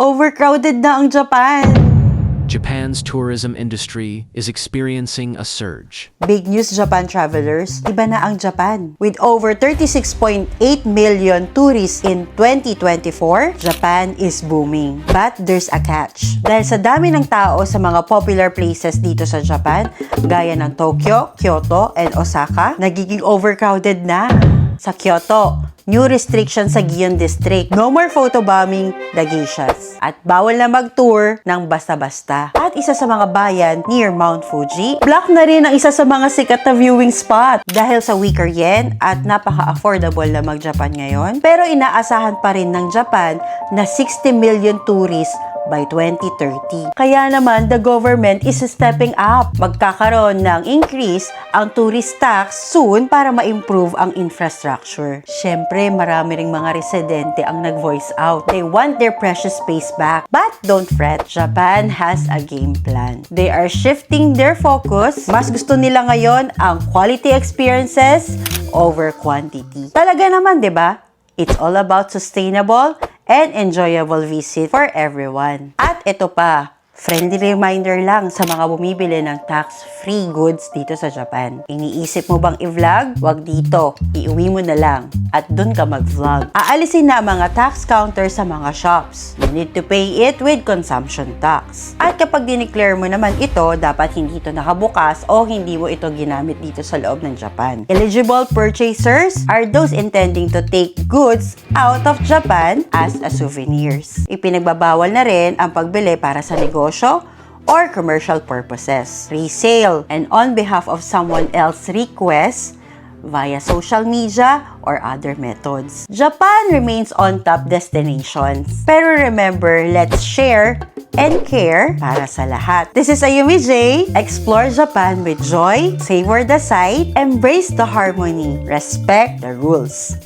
Overcrowded na ang Japan. Japan's tourism industry is experiencing a surge. Big news, Japan travelers. Iba na ang Japan. With over 36.8 million tourists in 2024, Japan is booming. But there's a catch. Dahil sa dami ng tao sa mga popular places dito sa Japan, gaya ng Tokyo, Kyoto, and Osaka, nagiging overcrowded na. Sa Kyoto, new restriction sa Gion District. No more photobombing the geishas. At bawal na mag-tour ng basta-basta. At isa sa mga bayan near Mount Fuji, block na rin ang isa sa mga sikat na viewing spot. Dahil sa weaker yen at napaka-affordable na mag-Japan ngayon, pero inaasahan pa rin ng Japan na 60 million tourists by 2030. Kaya naman, the government is stepping up. Magkakaroon ng increase ang tourist tax soon para ma-improve ang infrastructure. Siyempre, marami ring mga residente ang nag-voice out. They want their precious space back. But don't fret, Japan has a game plan. They are shifting their focus. Mas gusto nila ngayon ang quality experiences over quantity. Talaga naman, 'di ba? It's all about sustainable and enjoyable visit for everyone. At ito pa, friendly reminder lang sa mga bumibili ng tax-free goods dito sa Japan. Iniisip mo bang i-vlog? Wag dito. Iuwi mo na lang. At dun ka mag-vlog. Aalisin na ang mga tax counter sa mga shops. You need to pay it with consumption tax. At kapag dineclare mo naman ito, dapat hindi ito nakabukas o hindi mo ito ginamit dito sa loob ng Japan. Eligible purchasers are those intending to take goods out of Japan as a souvenirs. Ipinagbabawal na rin ang pagbili para sa negosyo or commercial purposes, resale, and on behalf of someone else's request via social media or other methods. Japan remains on top destinations. Pero remember, let's share and care para sa lahat. This is Ayumi J. Explore Japan with joy, savor the sight, embrace the harmony, respect the rules.